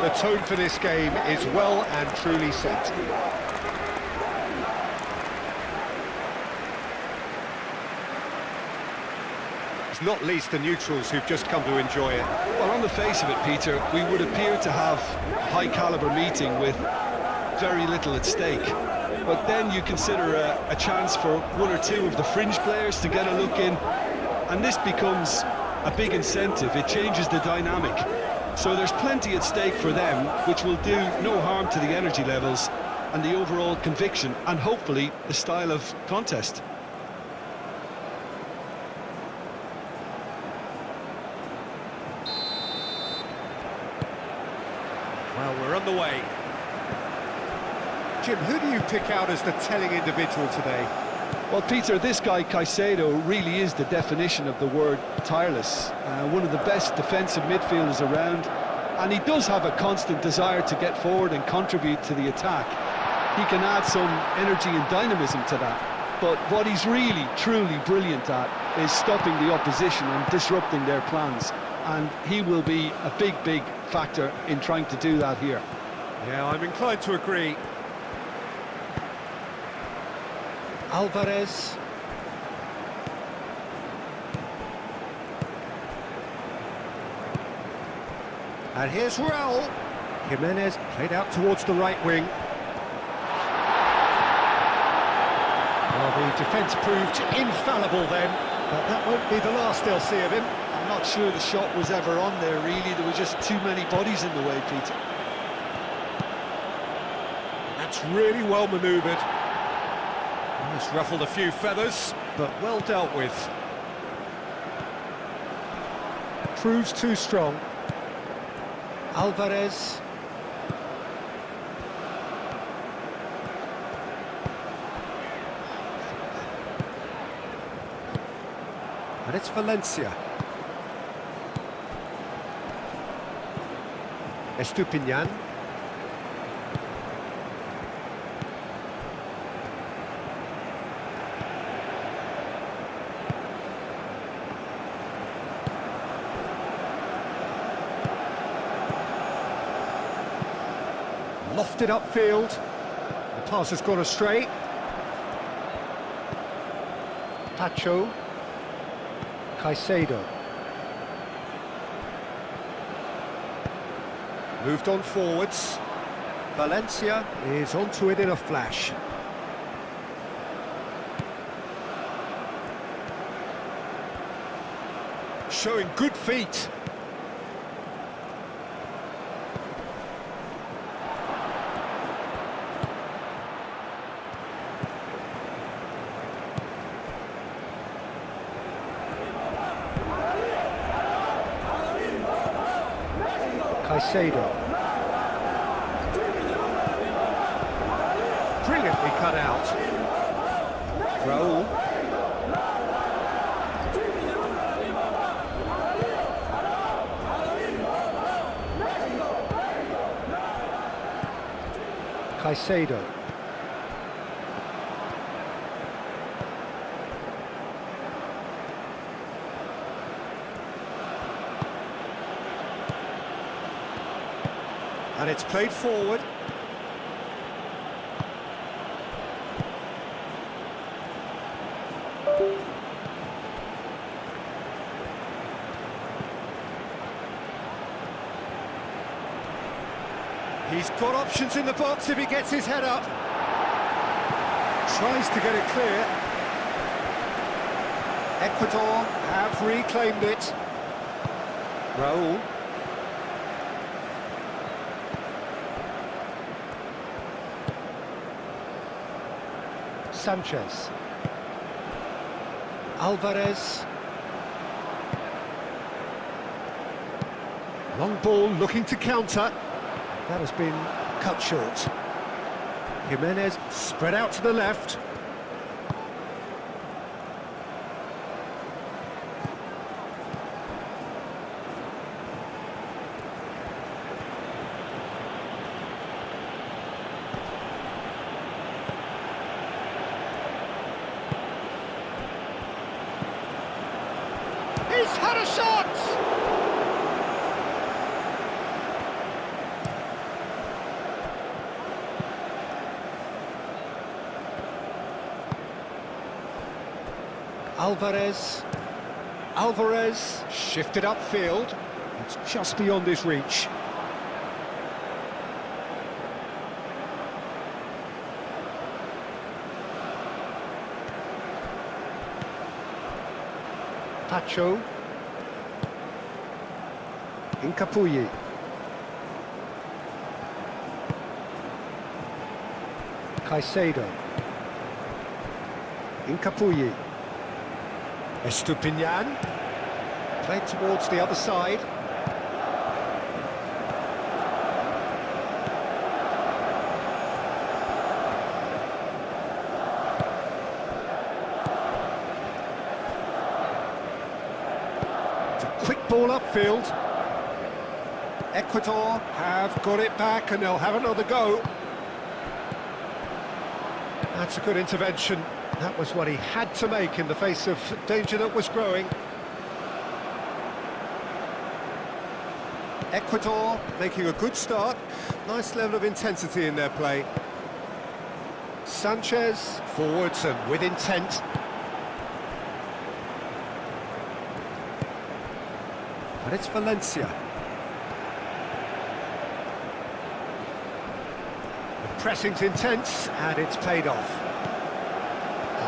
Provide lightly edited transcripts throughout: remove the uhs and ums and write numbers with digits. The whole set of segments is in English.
The tone for this game is well and truly set. It's not least the neutrals who've just come to enjoy it. Well, on the face of it, Peter, we would appear to have a high-caliber meeting with very little at stake. But then you consider a chance for one or two of the fringe players to get a look in, and this becomes a big incentive. It changes the dynamic. So there's plenty at stake for them, which will do no harm to the energy levels and the overall conviction, and hopefully the style of contest. Well, we're on the way. Jim, who do you pick out as the telling individual today? Well, Peter, this guy Caicedo really is the definition of the word tireless. One of the best defensive midfielders around, and he does have a constant desire to get forward and contribute to the attack. He can add some energy and dynamism to that. But what he's really, truly brilliant at is stopping the opposition and disrupting their plans. And he will be a big, big factor in trying to do that here. Yeah, I'm inclined to agree. Alvarez. And here's Raul. Jimenez played out towards the right wing. Well, the defence proved infallible then, but that won't be the last they'll see of him. I'm not sure the shot was ever on there, really. There were just too many bodies in the way, Peter. That's really well manoeuvred. It's ruffled a few feathers, but well dealt with. Proves too strong. Alvarez. And it's Valencia. Estupiñán. Lofted upfield. The pass has gone astray. Pacho. Caicedo. Moved on forwards. Valencia is onto it in a flash. Showing good feet. Caicedo. Brilliantly cut out. Raul. Caicedo. And it's played forward. He's got options in the box if he gets his head up. Tries to get it clear. Ecuador have reclaimed it. Raul. Sanchez. Alvarez. Long ball looking to counter. That has been cut short. Jimenez spread out to the left. He's had a shot! Alvarez. Alvarez shifted upfield. It's just beyond his reach. Pacho. Incapuyi. Caicedo. Incapuyi. Estupinian. Played towards the other side. It's a quick ball upfield. Ecuador have got it back and they'll have another go. That's a good intervention. That was what he had to make in the face of danger that was growing. Ecuador making a good start. Nice level of intensity in their play. Sanchez forwards and with intent. But it's Valencia. The pressing's intense and it's paid off.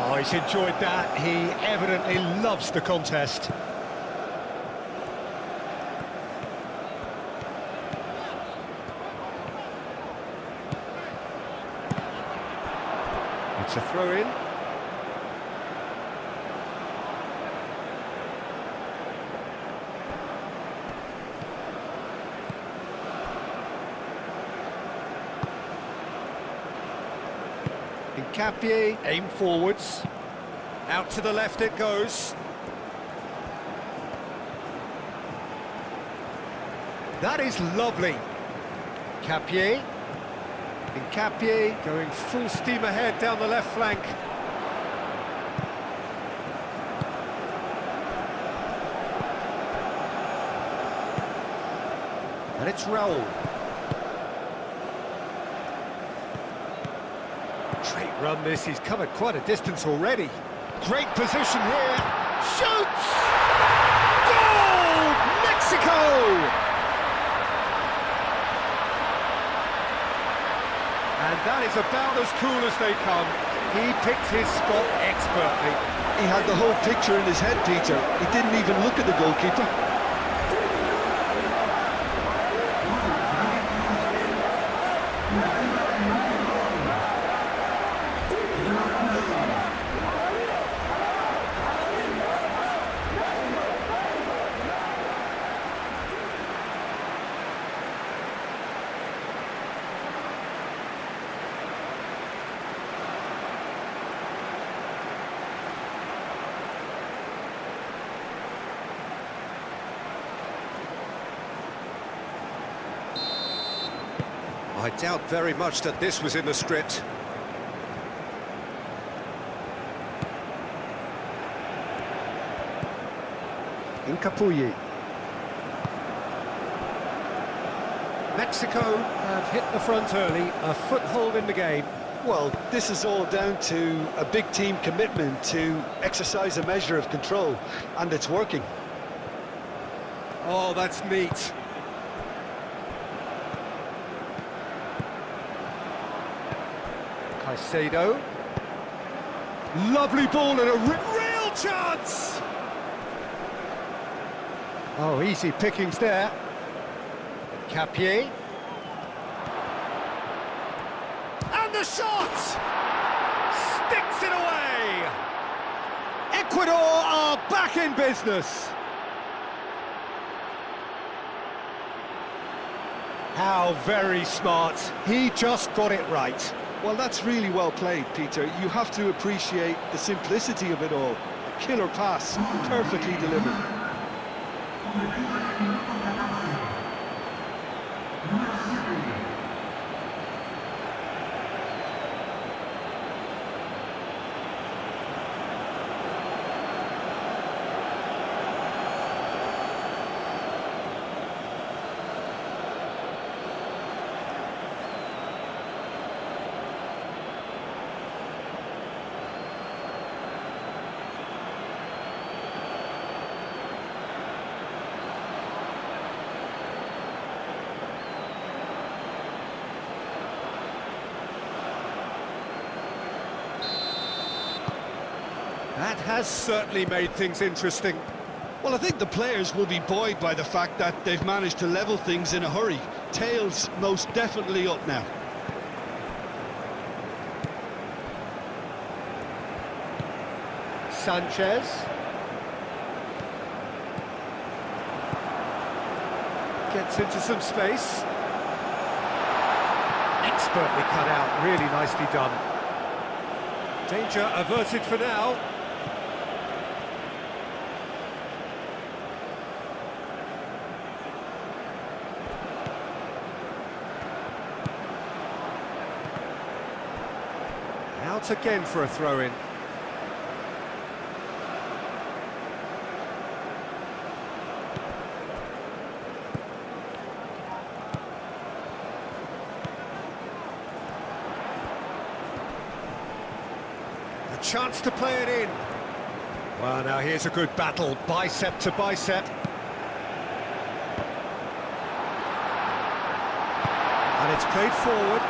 Oh, he's enjoyed that. He evidently loves the contest. It's a throw-in. Hincapié, aim forwards. Out to the left it goes. That is lovely. Hincapié. Hincapié going full steam ahead down the left flank. And it's Raul. Great run this, he's covered quite a distance already. Great position here. Shoots! Goal! Mexico! And that is about as cool as they come. He picked his spot expertly. He had the whole picture in his head, Peter. He didn't even look at the goalkeeper. I doubt very much that this was in the script. Incapuyi. Mexico have hit the front early, a foothold in the game. Well, this is all down to a big team commitment to exercise a measure of control, and it's working. Oh, that's neat. Caicedo. Lovely ball and a real chance! Oh, easy pickings there. Capier. And the shot! Sticks it away! Ecuador are back in business. How very smart. He just got it right. Well, that's really well played, Peter. You have to appreciate the simplicity of it all. A killer pass, perfectly delivered. That has certainly made things interesting. Well, I think the players will be buoyed by the fact that they've managed to level things in a hurry. Tails most definitely up now. Sanchez. Gets into some space. Expertly cut out, really nicely done. Danger averted for now. Out again for a throw-in. A chance to play it in. Well, now here's a good battle, bicep to bicep. And it's played forward.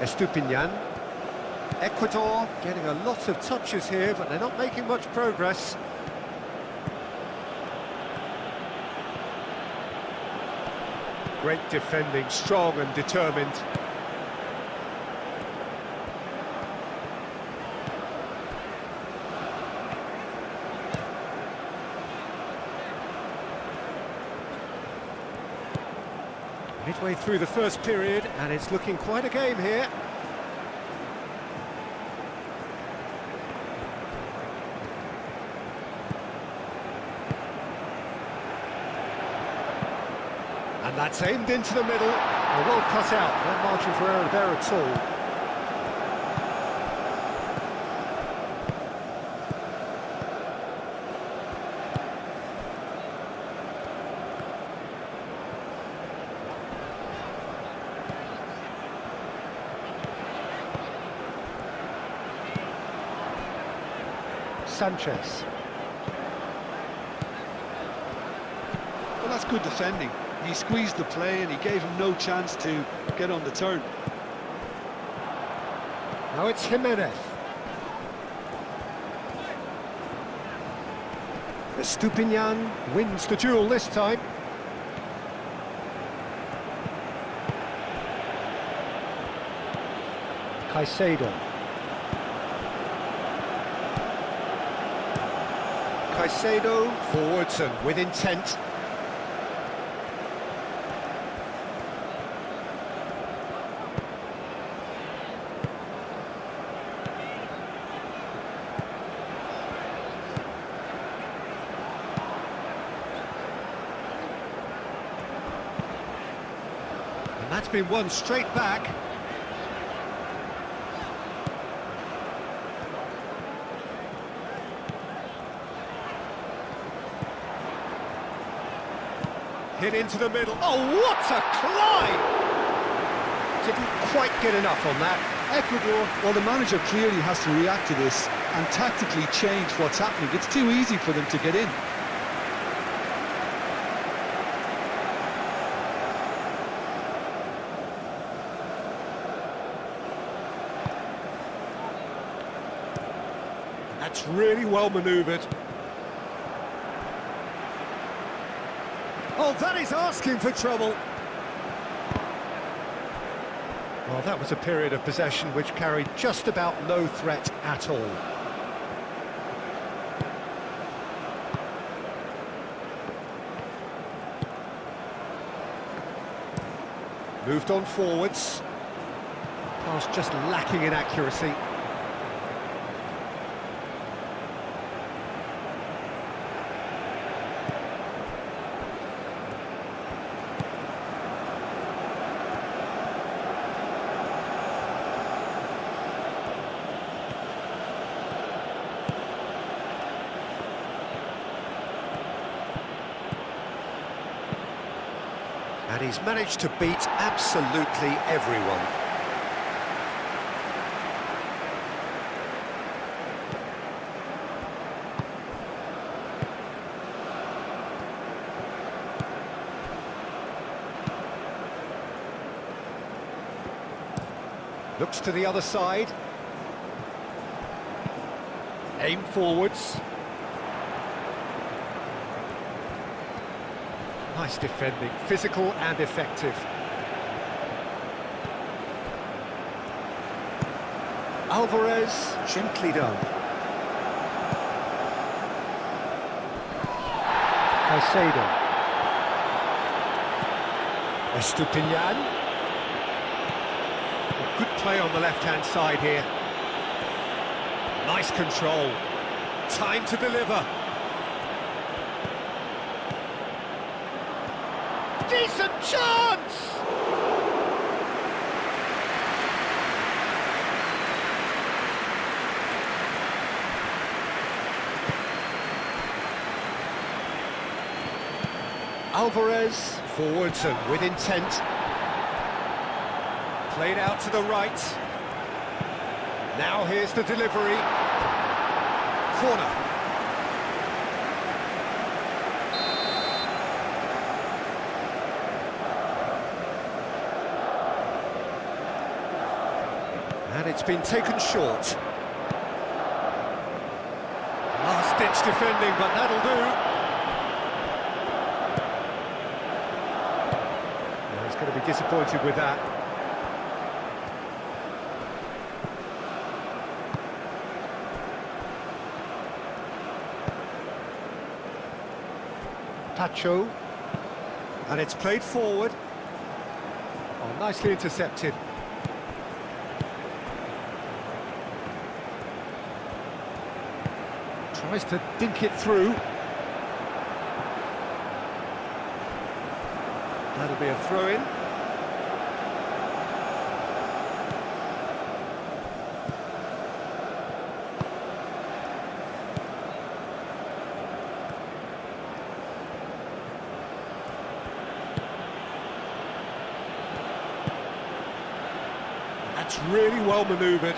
Estupiñán. Ecuador getting a lot of touches here, but they're not making much progress. Great defending, strong and determined. Midway through the first period, and it's looking quite a game here. And that's aimed into the middle. Well cut out, no margin for error there at all. Sanchez. Well, that's good defending. He squeezed the play and he gave him no chance to get on the turn. Now it's Jimenez. Estupiñán wins the duel this time. Caicedo. Caicedo forwards and with intent. And that's been won straight back. Hit into the middle. Oh, what a climb! Didn't quite get enough on that. Ecuador, well, the manager clearly has to react to this and tactically change what's happening. It's too easy for them to get in. That's really well manoeuvred. Oh, that is asking for trouble. Well, that was a period of possession which carried just about no threat at all. Moved on forwards. Pass just lacking in accuracy. And he's managed to beat absolutely everyone. Looks to the other side. Aim forwards. Nice defending, physical and effective. Alvarez, gently done. Caicedo. Estupinian. Good play on the left-hand side here. Nice control. Time to deliver. Decent chance! Alvarez, forwards and with intent. Played out to the right. Now here's the delivery. Corner. And it's been taken short. Last-ditch defending, but that'll do. He's going to be disappointed with that. Pacho, and it's played forward. Oh, nicely intercepted. Tries to dink it through. That'll be a throw-in. That's really well manoeuvred.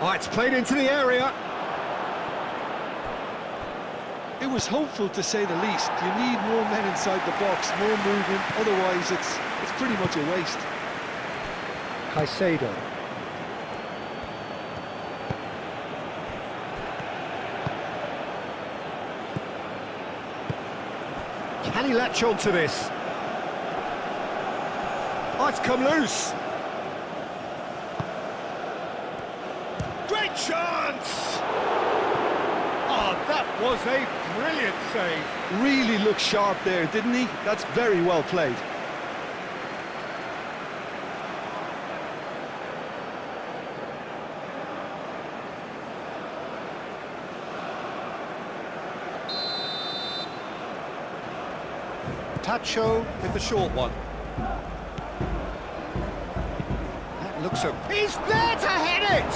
Oh, it's played into the area. It was hopeful, to say the least. You need more men inside the box, more movement, otherwise it's pretty much a waste. Caicedo. Can he latch on to this? Oh, it's come loose. Great chance! Oh, that was a brilliant save. Really looked sharp there, didn't he? That's very well played. Tacho with the short one. That looks a... He's there to head it!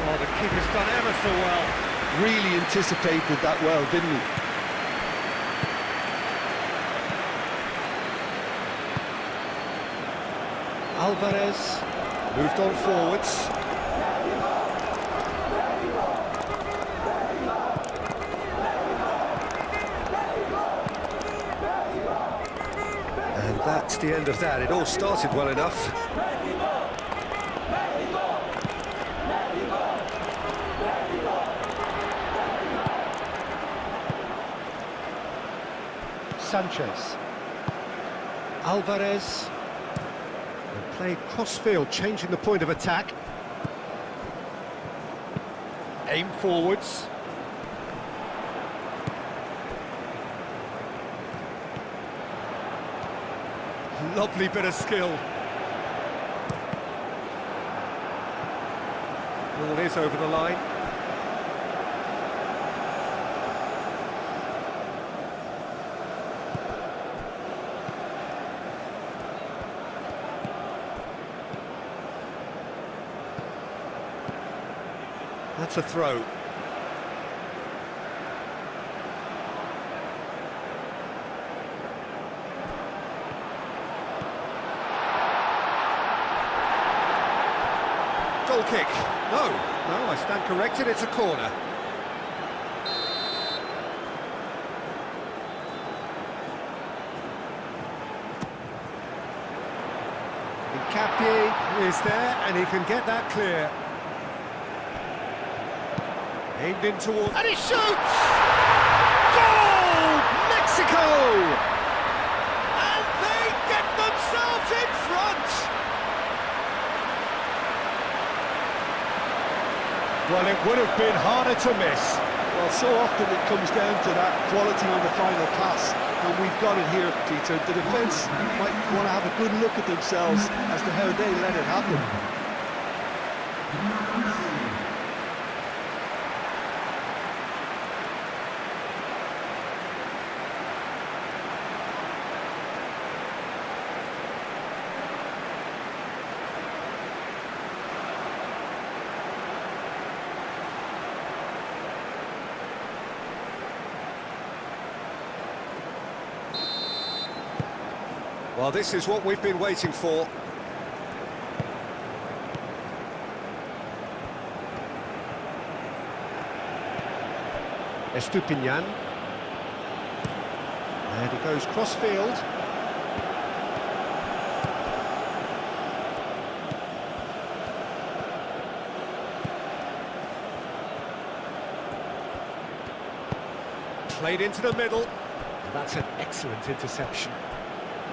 Oh, the keeper's done ever so well. Really anticipated that well, didn't he? Alvarez moved on forwards. And that's the end of that. It all started well enough. Sanchez. Alvarez. And played cross-field, changing the point of attack. Aim forwards. Lovely bit of skill. Ball is over the line. That's a throw. Goal kick. No, I stand corrected, it's a corner. Capie is there, and he can get that clear. Aimed in towards... And he shoots! Goal! Mexico! And they get themselves in front! Well, it would have been harder to miss. Well, so often it comes down to that quality on the final pass, and we've got it here, Peter. The defence might want to have a good look at themselves as to how they let it happen. Well, this is what we've been waiting for. Estupinian. And he goes cross-field. Played into the middle. That's an excellent interception.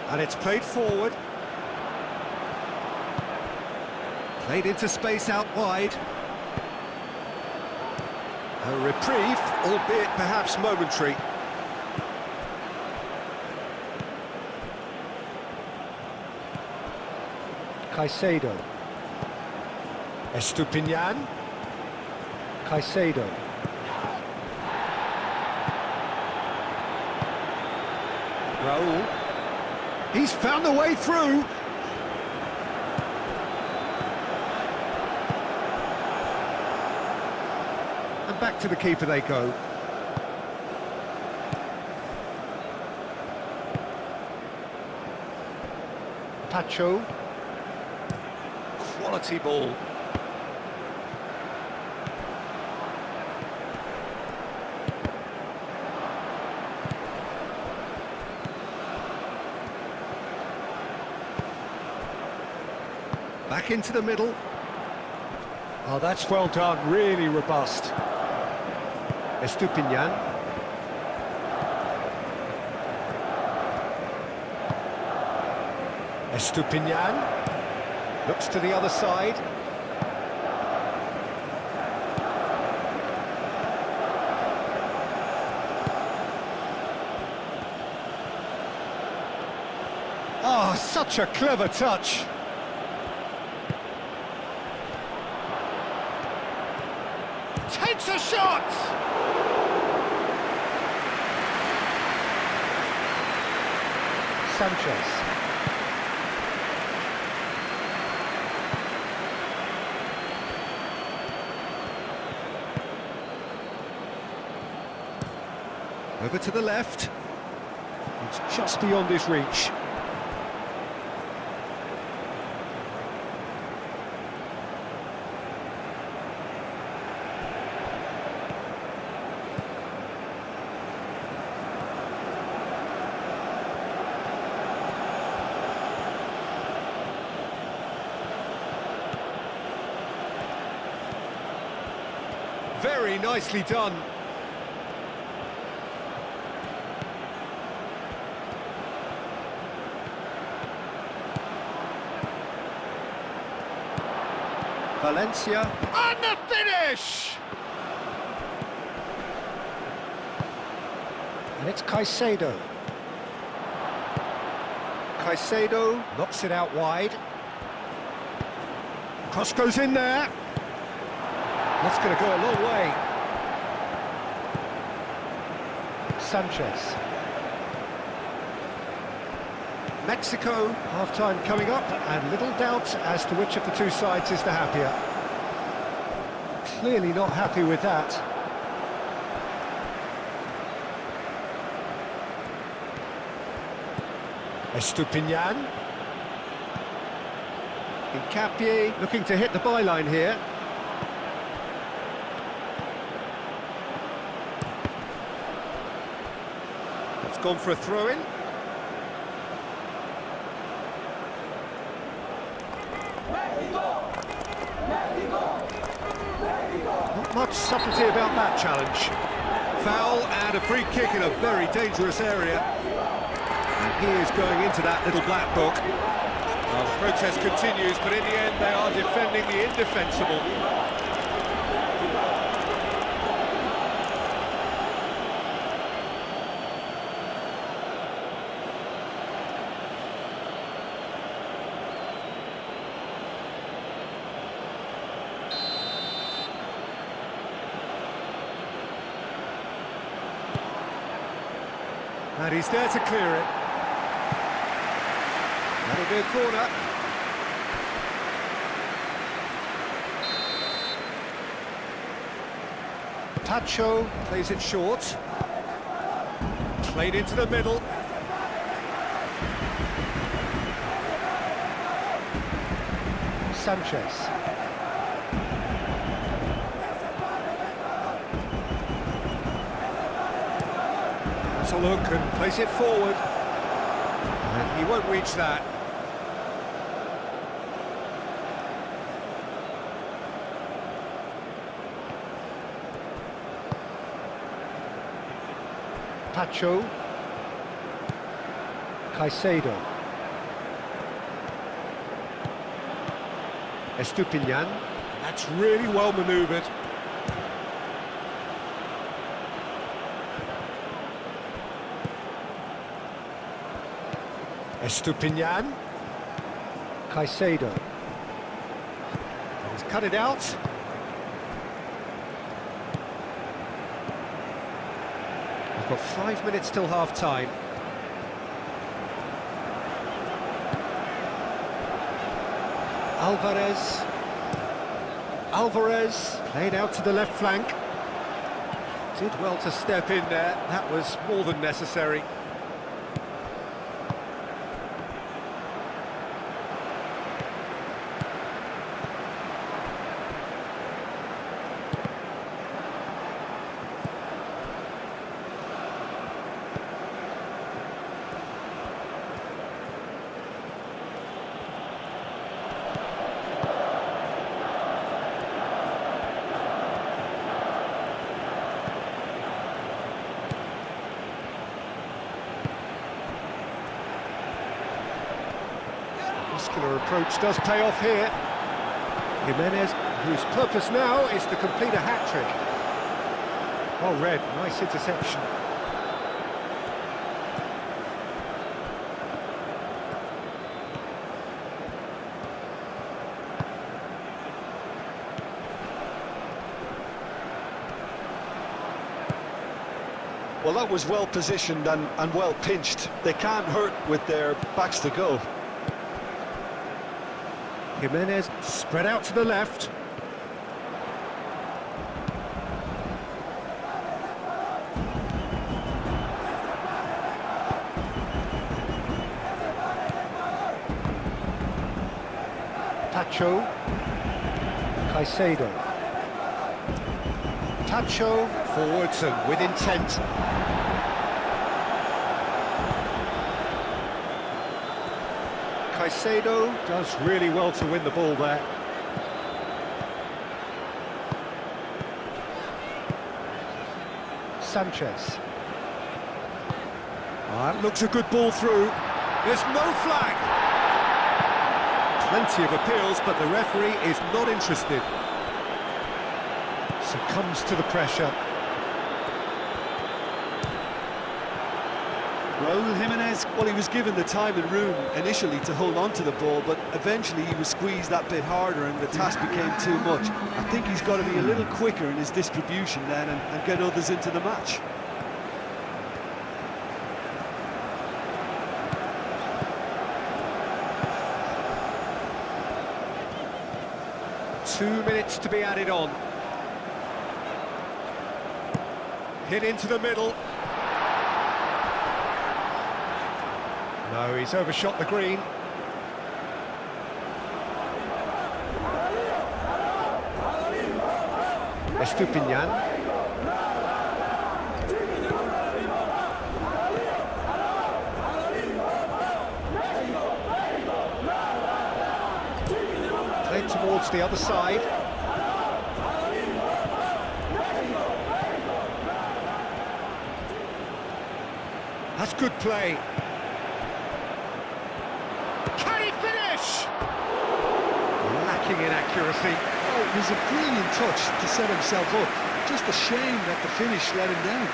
And it's played forward. Played into space out wide. A reprieve, albeit perhaps momentary. Caicedo. Estupinian. Caicedo. Raul. He's found the way through. And back to the keeper they go. Pacho. Quality ball. Back into the middle. Oh, that's well done, really robust. Estupinian. Estupinian. Looks to the other side. Oh, such a clever touch. Takes a shot! Sanchez. Over to the left. It's just beyond his reach. Very nicely done. Valencia. And the finish! And it's Caicedo. Caicedo knocks it out wide. Cross goes in there. That's going to go a long way. Sanchez. Mexico, half-time coming up, and little doubt as to which of the two sides is the happier. Clearly not happy with that. Estupinian. Capie looking to hit the byline here. It's gone for a throw-in. Not much subtlety about that challenge. Foul and a free kick in a very dangerous area. And he is going into that little black book. Well, the protest continues, but in the end they are defending the indefensible. And he's there to clear it. That'll be a corner. Tacho plays it short. Played into the middle. Sanchez. A look and place it forward, and he won't reach that. Pacho, Caicedo, Estupinian. That's really well manoeuvred. Estupinian, Caicedo, he's cut it out. We've got 5 minutes till half-time. Alvarez, played out to the left flank. Did well to step in there, that was more than necessary. Muscular approach does pay off here. Jimenez, whose purpose now is to complete a hat-trick. Well read, nice interception. Well, that was well positioned and well pinched. They can't hurt with their backs to go. Jimenez spread out to the left. Tacho, Caicedo. Tacho forwards and with intent. Caicedo does really well to win the ball there. Sanchez. That looks a good ball through. There's no flag. Plenty of appeals, but the referee is not interested. Succumbs to the pressure. Raúl Jimenez, well, he was given the time and room initially to hold on to the ball, but eventually he was squeezed that bit harder and the task became too much. I think he's got to be a little quicker in his distribution then and get others into the match. Two minutes to be added on. Hit into the middle. No, he's overshot the green. Estupinian. Played towards the other side. That's good play. Can he finish? Lacking in accuracy. Oh, it was a brilliant touch to set himself up. Just a shame that the finish let him down.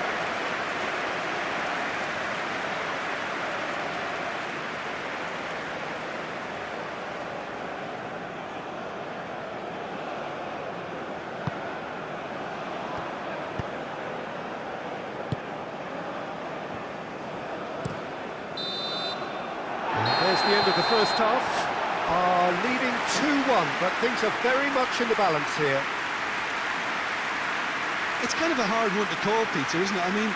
There's the end of the first half. Leading 2-1, but things are very much in the balance here. It's kind of a hard one to call, Peter, isn't it? I mean,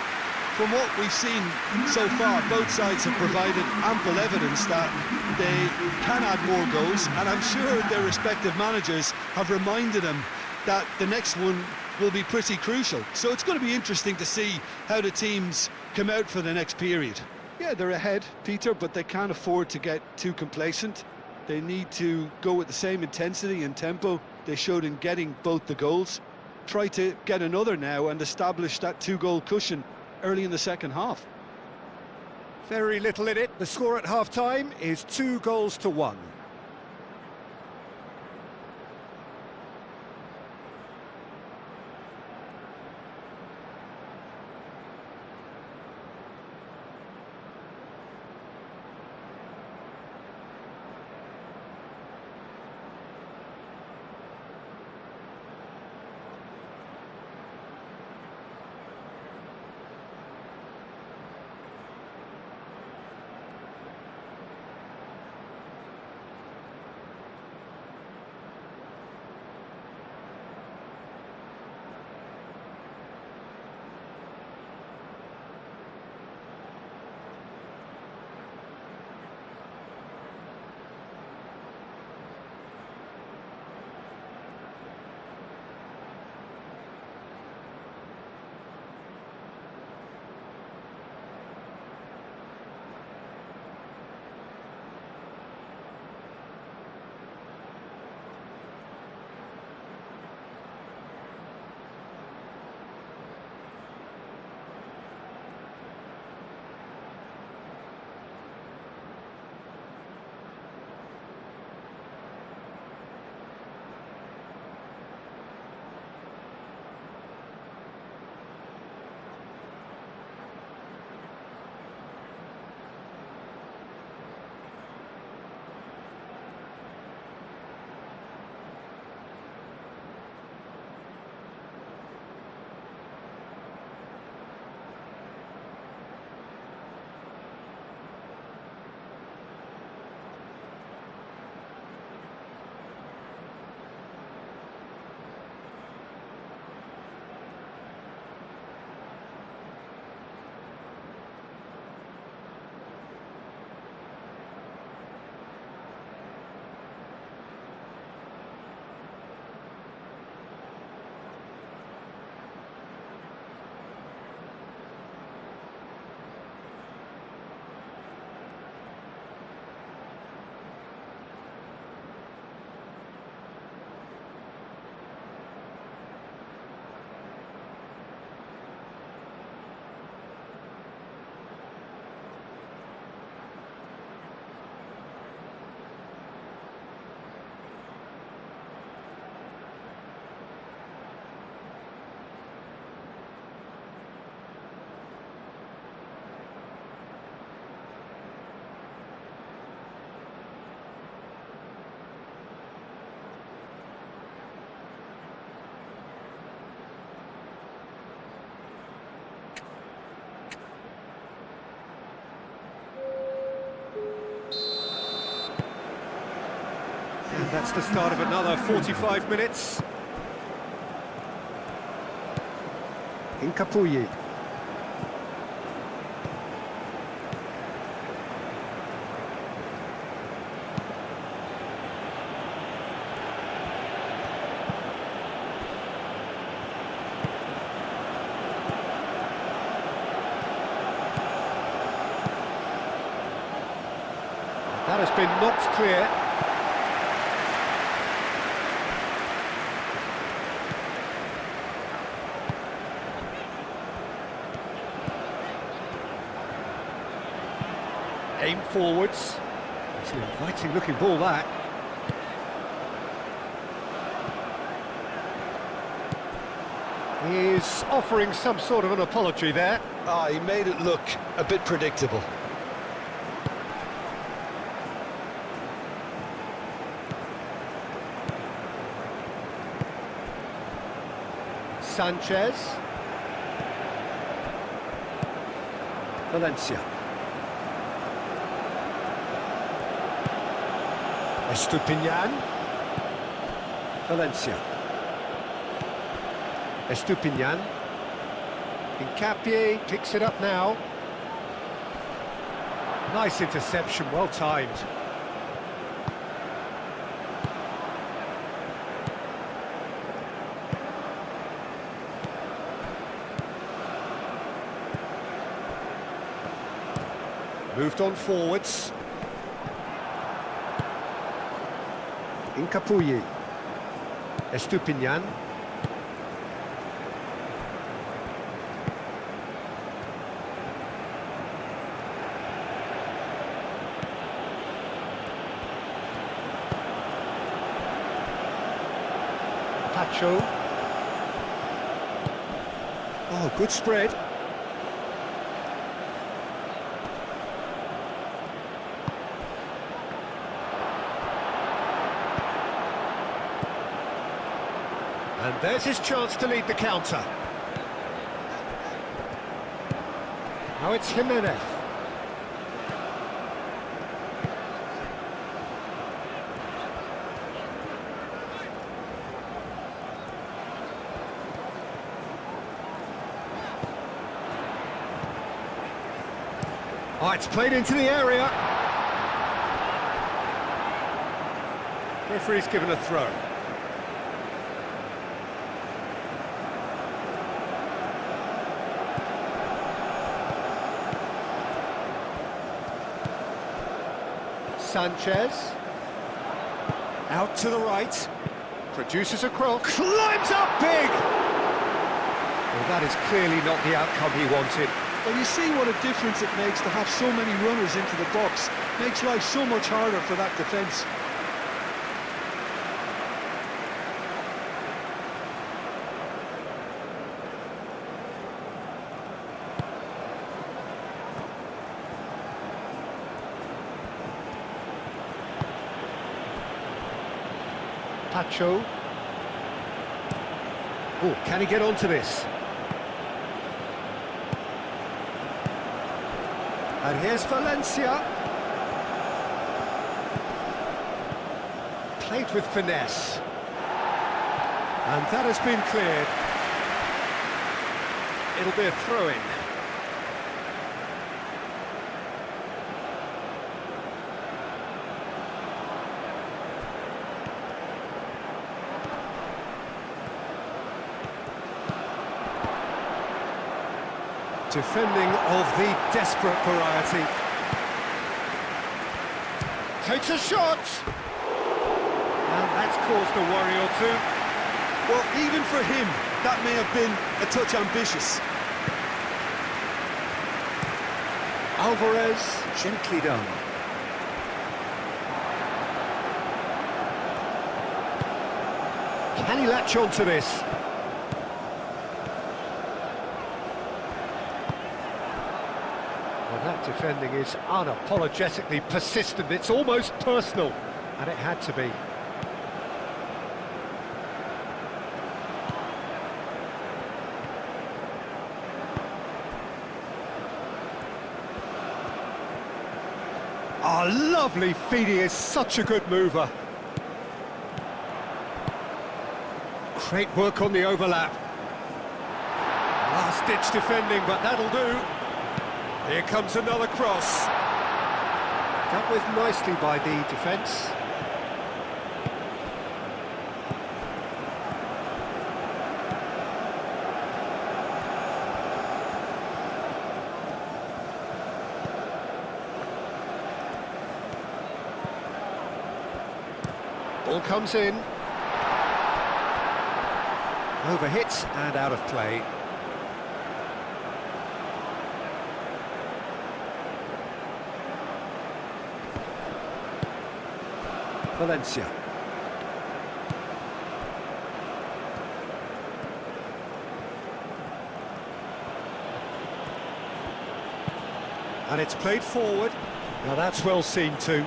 from what we've seen so far, both sides have provided ample evidence that they can add more goals, and I'm sure their respective managers have reminded them that the next one will be pretty crucial. So it's going to be interesting to see how the teams come out for the next period. Yeah, they're ahead, Peter, but they can't afford to get too complacent. They need to go with the same intensity and tempo they showed in getting both the goals. Try to get another now and establish that two-goal cushion early in the second half. Very little in it. The score at half-time is 2-1. And that's the start of another 45 minutes. Incapuyi. That has been knocked clear. Aim forwards. It's an inviting looking ball, that. He's offering some sort of an apology there. Ah, he made it look a bit predictable. Sanchez. Valencia. Estupinian. Valencia. Estupinian. Hincapié picks it up now. Nice interception, well timed. Moved on forwards. Hincapié. Estupinian. Pacho. Oh, good spread. And there's his chance to lead the counter. Now it's Jimenez. Oh, it's played into the area. Referee's given a throw. Sanchez. Out to the right. Produces a cross. Climbs up big! Well, that is clearly not the outcome he wanted. Well, you see what a difference it makes to have so many runners into the box. Makes life so much harder for that defence. Pacho. Oh, can he get onto this? And here's Valencia. Played with finesse. And that has been cleared. It'll be a throw-in. Defending of the desperate variety. Takes a shot! And that's caused a worry or two. Well, even for him, that may have been a touch ambitious. Alvarez, gently done. Can he latch on to this? That defending is unapologetically persistent. It's almost personal, and it had to be. Oh, lovely feed. He is such a good mover. Great work on the overlap. Last-ditch defending, but that'll do. Here comes another cross. Dealt with nicely by the defence. Ball comes in. Overhit and out of play. Valencia. And it's played forward. Now that's well seen too.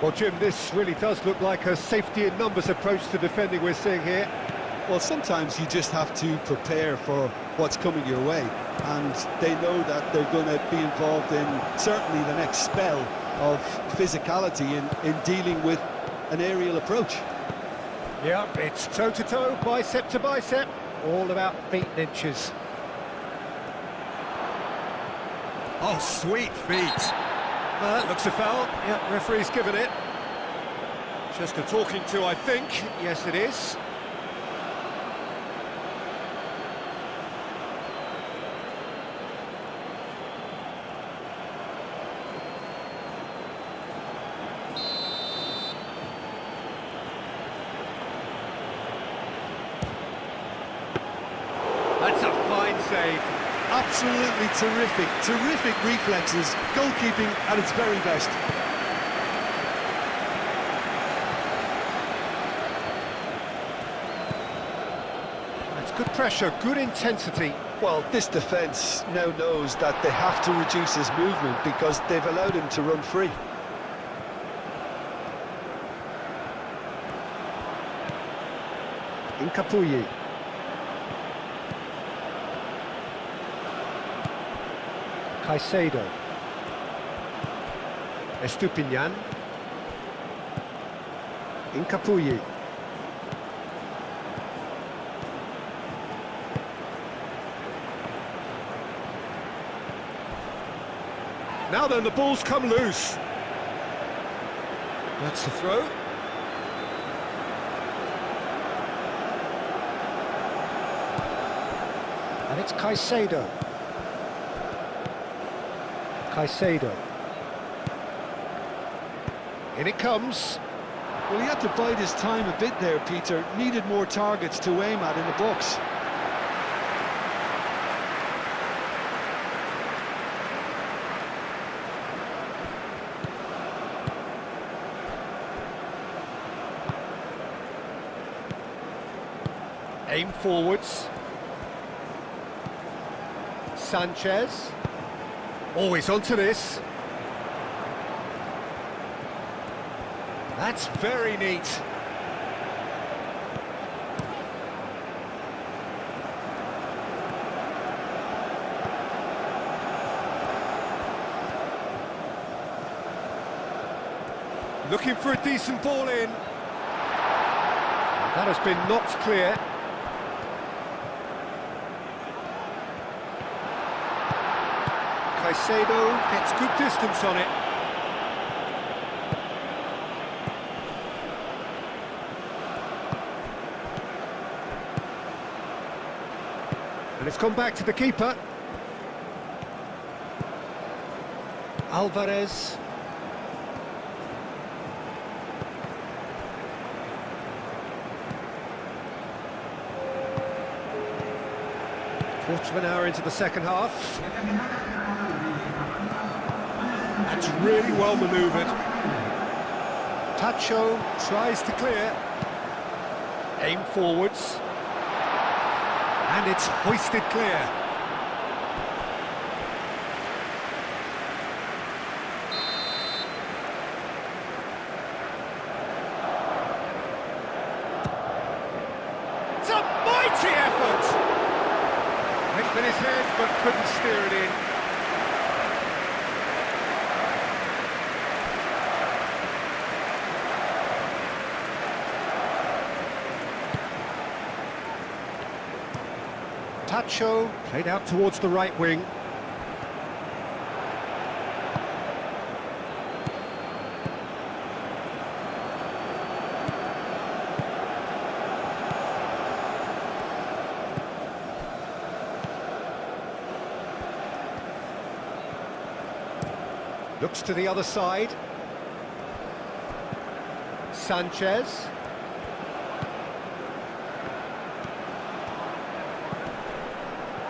Well, Jim, this really does look like a safety in numbers approach to defending we're seeing here. Well, sometimes you just have to prepare for what's coming your way, and they know that they're going to be involved in certainly the next spell of physicality in dealing with an aerial approach. Yeah, it's toe-to-toe, bicep to bicep, all about feet and inches. Oh, sweet feet. That looks a foul. Yeah, referee's given it. Just a talking to, I think. Yes, it is. That's a fine save. Absolutely terrific reflexes, goalkeeping at its very best. That's good pressure, good intensity. Well, this defence now knows that they have to reduce his movement because they've allowed him to run free. Incapuyi. Caicedo. Estupinian. Incapuyi. Now then, the ball's come loose. That's the throw. And it's Caicedo. Caicedo. In it comes. Well, he had to bide his time a bit there, Peter. Needed more targets to aim at in the box. Aim forwards. Sanchez. Always onto this. That's very neat. Looking for a decent ball in. That has been knocked clear. Caicedo gets good distance on it. And it's gone back to the keeper. Alvarez. Quarter of an hour into the second half. That's really well manoeuvred. Tacho tries to clear. Aim forwards. And it's hoisted clear. It's a mighty effort! Linked in his head, but couldn't steer it in. Tacho played out towards the right wing. Looks to the other side. Sanchez.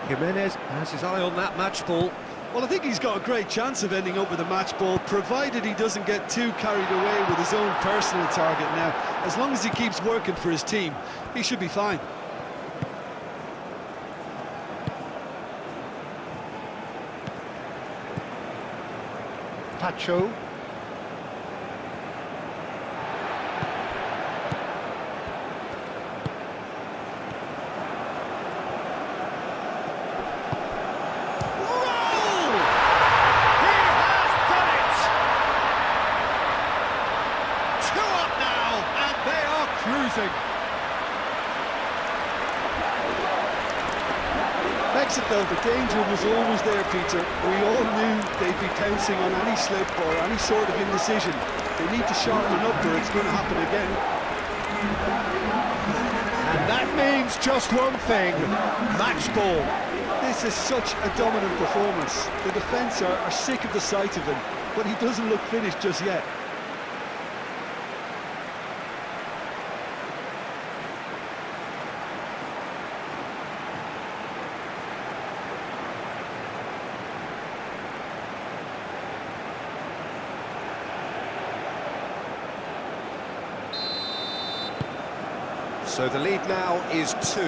Jimenez has his eye on that match ball. Well, I think he's got a great chance of ending up with a match ball, provided he doesn't get too carried away with his own personal target now. As long as he keeps working for his team, he should be fine. Pacho. Makes it though, the danger was always there, Peter. We all knew they'd be pouncing on any slip or any sort of indecision. They need to sharpen up or it's going to happen again. And that means just one thing, match ball. This is such a dominant performance. The defence are sick of the sight of him, but he doesn't look finished just yet. So the lead now is 2.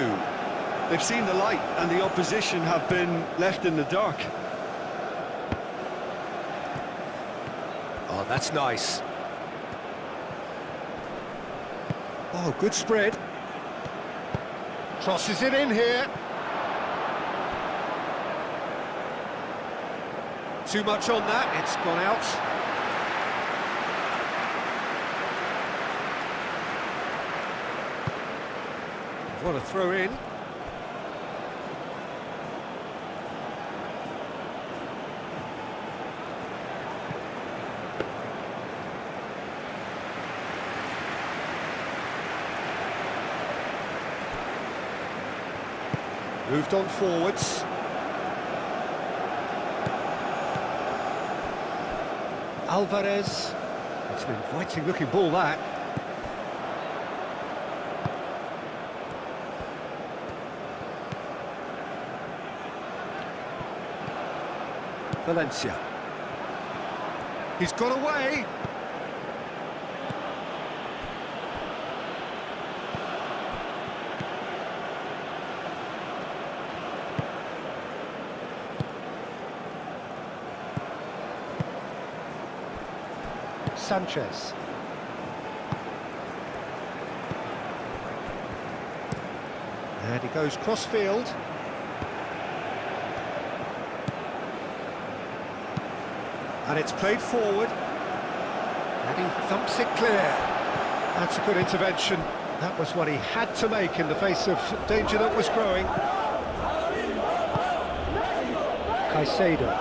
They've seen the light and the opposition have been left in the dark. Oh, that's nice. Oh, good spread. Crosses it in here. Too much on that, it's gone out. What a throw in. Moved on forwards. Alvarez. It's an inviting looking ball, that. Valencia. He's got away. Sanchez. And he goes cross-field. And it's played forward. And he thumps it clear. That's a good intervention. That was what he had to make in the face of danger that was growing. Caicedo.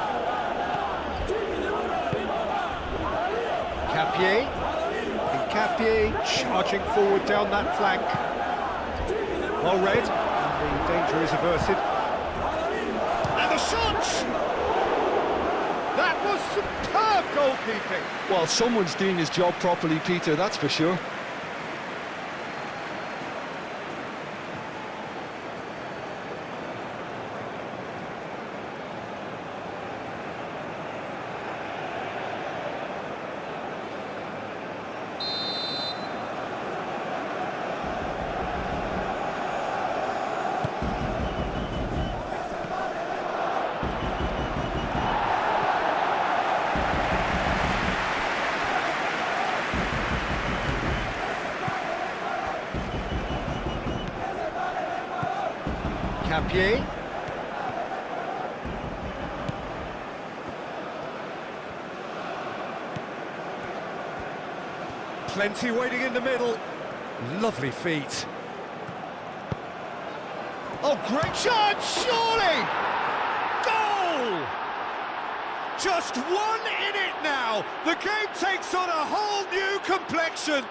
Capier. Capier charging forward down that flank. Well read. And the danger is averted. And the shot! That was superb goalkeeping. Well, someone's doing his job properly, Peter, that's for sure. Capier. Plenty waiting in the middle. Lovely feet. Oh, great shot, surely! Goal! Just one in it now. The game takes on a whole new complexion.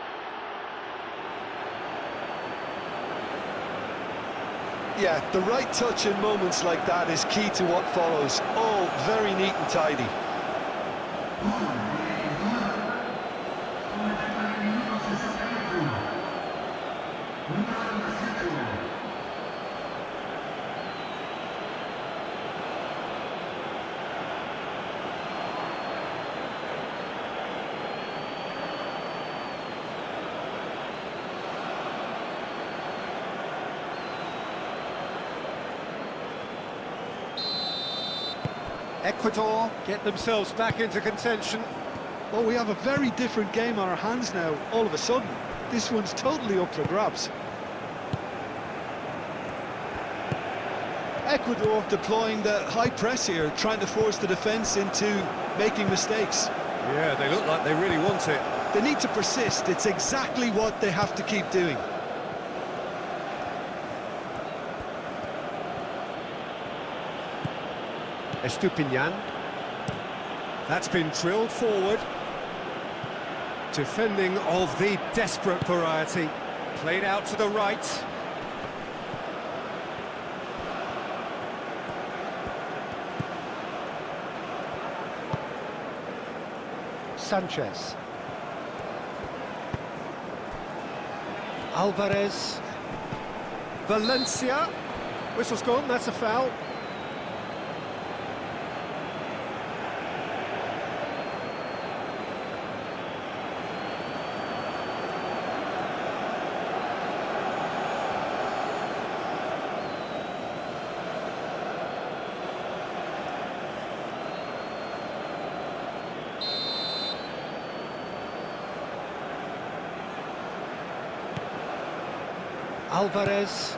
Yeah, the right touch in moments like that is key to what follows. Oh, very neat and tidy. Ecuador get themselves back into contention. Well, we have a very different game on our hands now, all of a sudden. This one's totally up for grabs. Ecuador deploying the high press here, trying to force the defence into making mistakes. Yeah, they look like they really want it. They need to persist. It's exactly what they have to keep doing. Estupinian. That's been drilled forward. Defending of the desperate variety. Played out to the right. Sanchez. Alvarez. Valencia. Whistle's gone, that's a foul. Alvarez.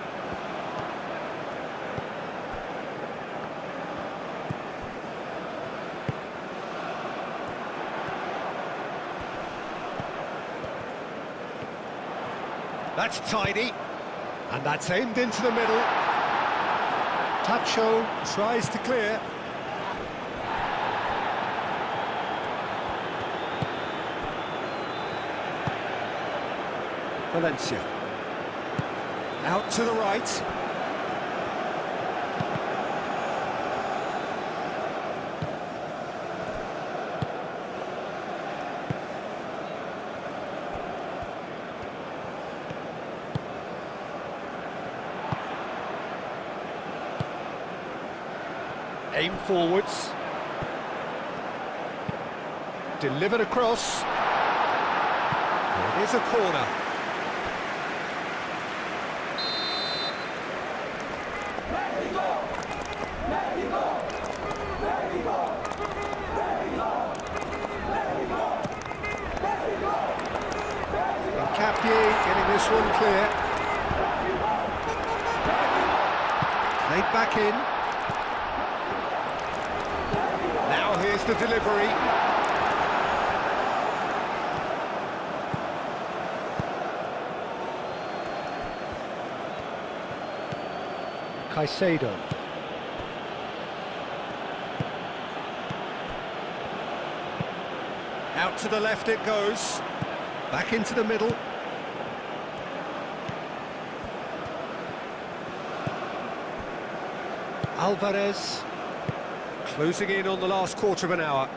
That's tidy. And that's aimed into the middle. Tacho tries to clear. Valencia. Out to the right. Aim forwards. Delivered across. It is a corner. Capie getting this one clear. Played back in. Now here's the delivery. Caicedo. Out to the left it goes. Back into the middle. Alvarez. Closing in on the last quarter of an hour.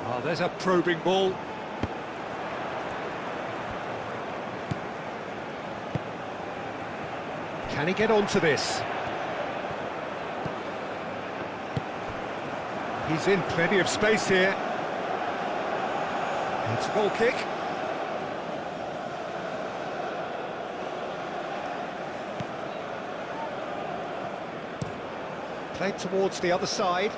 Oh, there's a probing ball. Can he get onto this? He's in plenty of space here. It's a goal kick. Played towards the other side.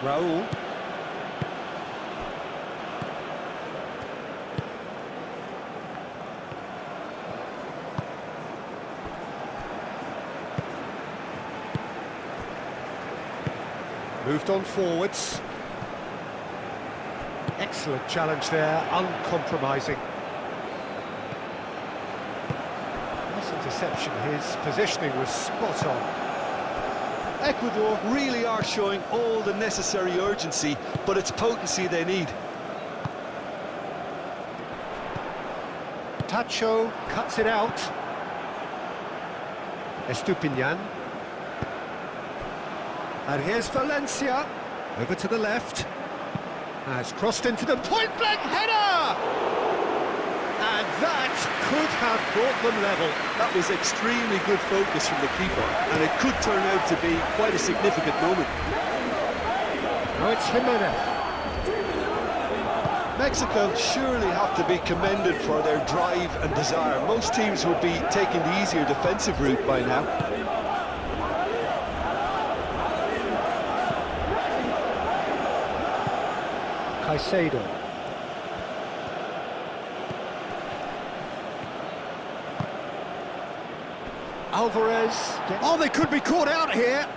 Raul. Moved on forwards. Excellent challenge there, uncompromising. Nice interception, his positioning was spot on. Ecuador really are showing all the necessary urgency, but it's potency they need. Tacho cuts it out. Estupinian. And here's Valencia. Over to the left. Has crossed into the point-blank header! And that could have brought them level. That was extremely good focus from the keeper, and it could turn out to be quite a significant moment. Oh, it's Jimenez. Mexico surely have to be commended for their drive and desire. Most teams would be taking the easier defensive route by now. Caicedo. Alvarez. Oh, they could be caught out here.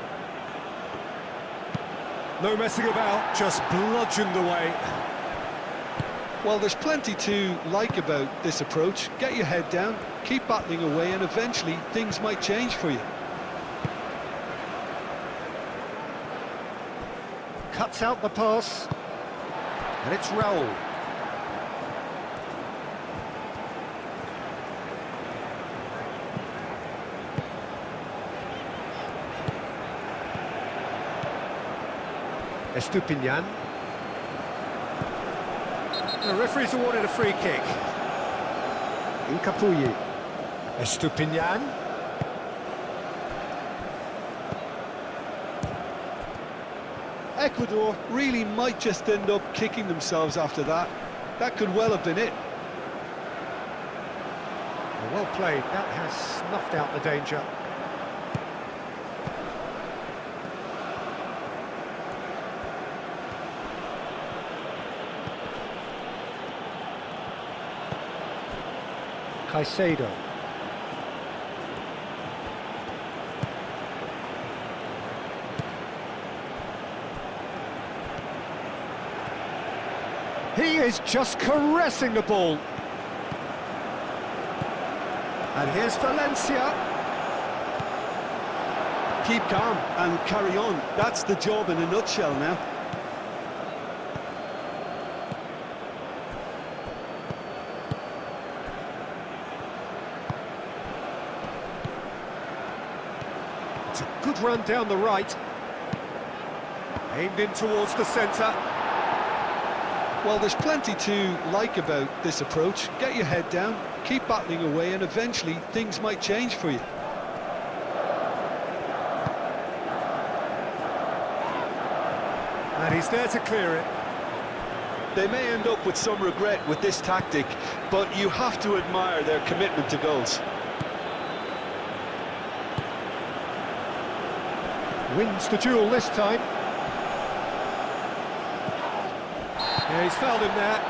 No messing about, just bludgeoned away. Well, there's plenty to like about this approach. Get your head down, keep battling away, and eventually things might change for you. Cuts out the pass. And it's Raul. Estupinian. The referee's awarded a free kick. Incapuyi. Estupinian. Ecuador really might just end up kicking themselves after that. That could well have been it. Well played, that has snuffed out the danger. Caicedo. He is just caressing the ball. And here's Valencia. Keep calm and carry on. That's the job in a nutshell now. It's a good run down the right. Aimed in towards the centre. Well, there's plenty to like about this approach. Get your head down, keep battling away, and eventually things might change for you. And he's there to clear it. They may end up with some regret with this tactic, but you have to admire their commitment to goals. Wins the duel this time. Yeah, he's fouled him there.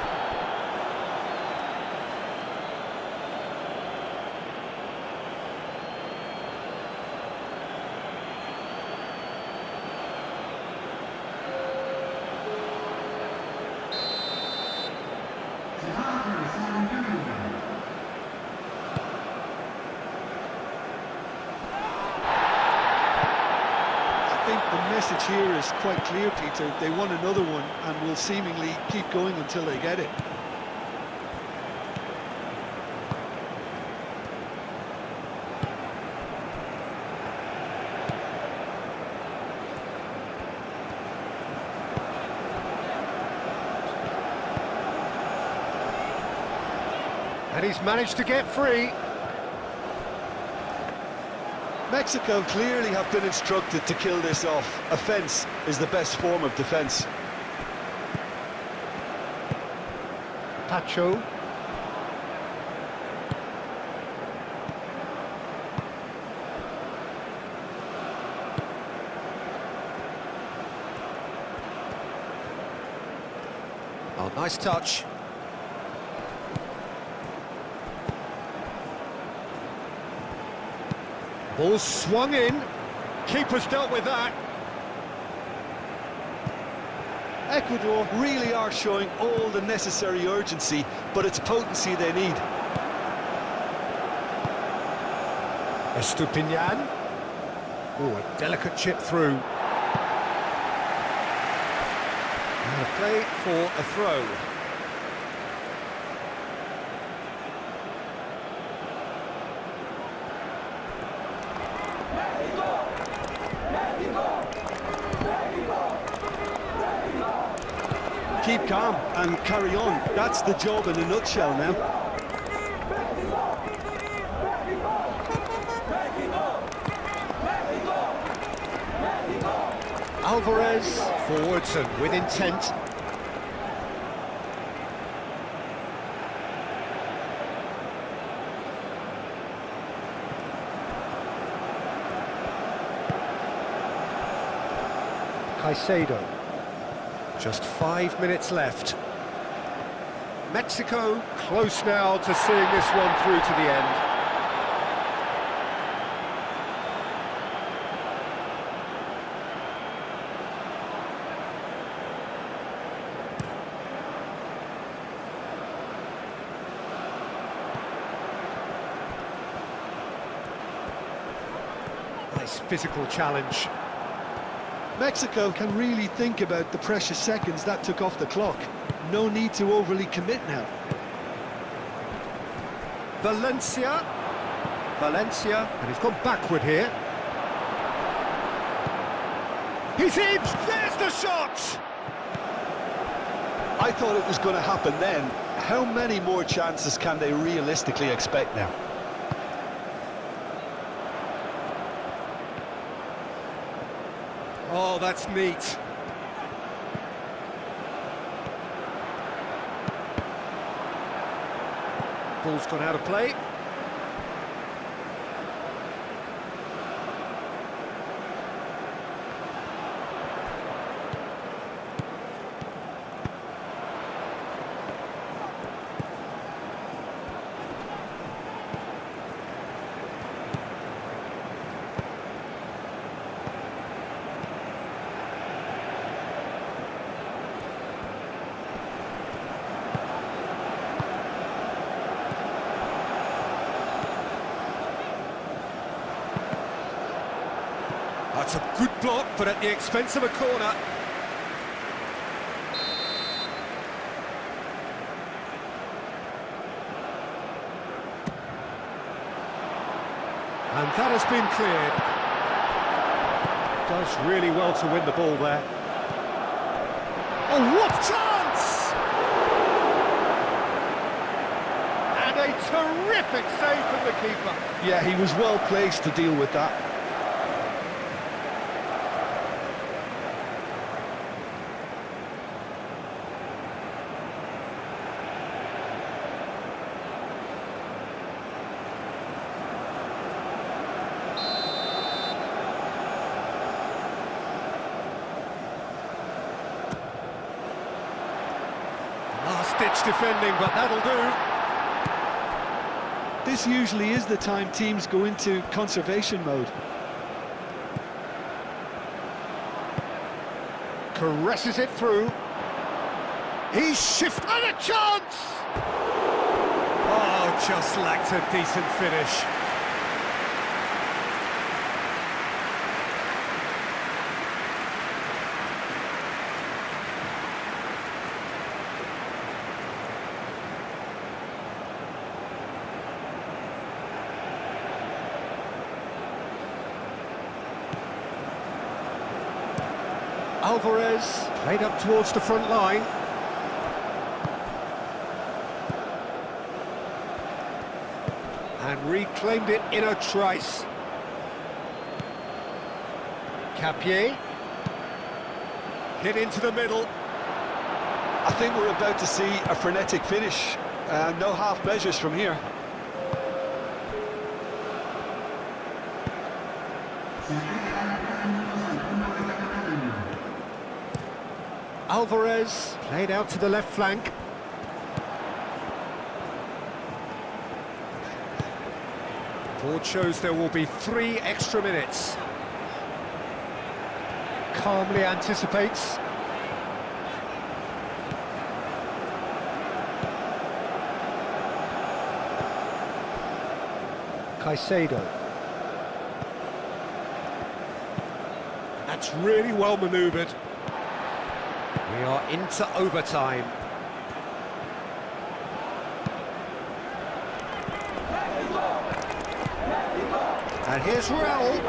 I think the message here is quite clear, Peter. They want another one and will seemingly keep going until they get it. And he's managed to get free. Mexico clearly have been instructed to kill this off. Offence is the best form of defence. Pacho. Oh, nice touch. Ball swung in. Keeper's dealt with that. Ecuador really are showing all the necessary urgency, but it's potency they need. Estupinian. Oh, a delicate chip through. And a play for a throw. Keep calm and carry on. That's the job in a nutshell now. Alvarez, forwards and with intent. Caicedo. Just 5 minutes left. Mexico close now to seeing this one through to the end. Nice physical challenge. Mexico can really think about the precious seconds that took off the clock. No need to overly commit now. Valencia, and he's gone backward here. He's in, there's the shot! I thought it was going to happen then. How many more chances can they realistically expect now? Oh, that's neat. Ball's gone out of play. That's a good block, but at the expense of a corner. And that has been cleared. Does really well to win the ball there. Oh, what chance! And a terrific save from the keeper. Yeah, he was well placed to deal with that. Last-ditch defending, but that'll do. This usually is the time teams go into conservation mode. Caresses it through. He's shifted, and a chance! Oh, just lacked a decent finish. Alvarez played up towards the front line. And reclaimed it in a trice. Capier. Hit into the middle. I think we're about to see a frenetic finish. No half measures from here. Alvarez played out to the left flank. Board shows there will be 3 extra minutes. Calmly anticipates. Caicedo. That's really well manoeuvred. We are into overtime. And here's Raul.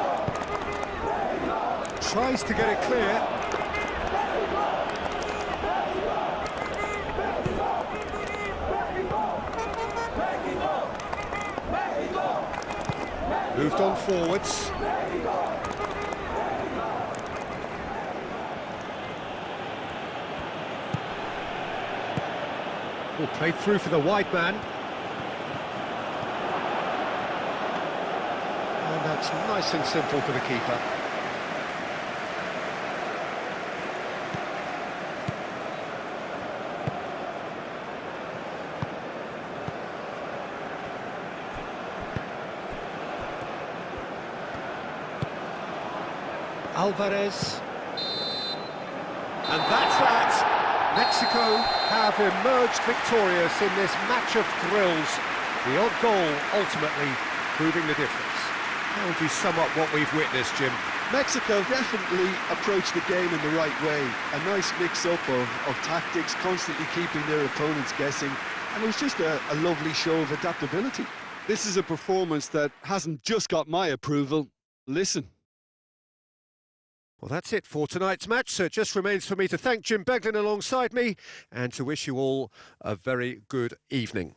Tries to get it clear. Moved on forwards. Will play through for the wide man. And that's nice and simple for the keeper. Alvarez. And that's that. Mexico have emerged victorious in this match of thrills. The odd goal ultimately proving the difference. How would you sum up what we've witnessed, Jim? Mexico definitely approached the game in the right way. A nice mix-up of tactics, constantly keeping their opponents guessing. And it was just a lovely show of adaptability. This is a performance that hasn't just got my approval. Listen. Well, that's it for tonight's match, so it just remains for me to thank Jim Beglin alongside me and to wish you all a very good evening.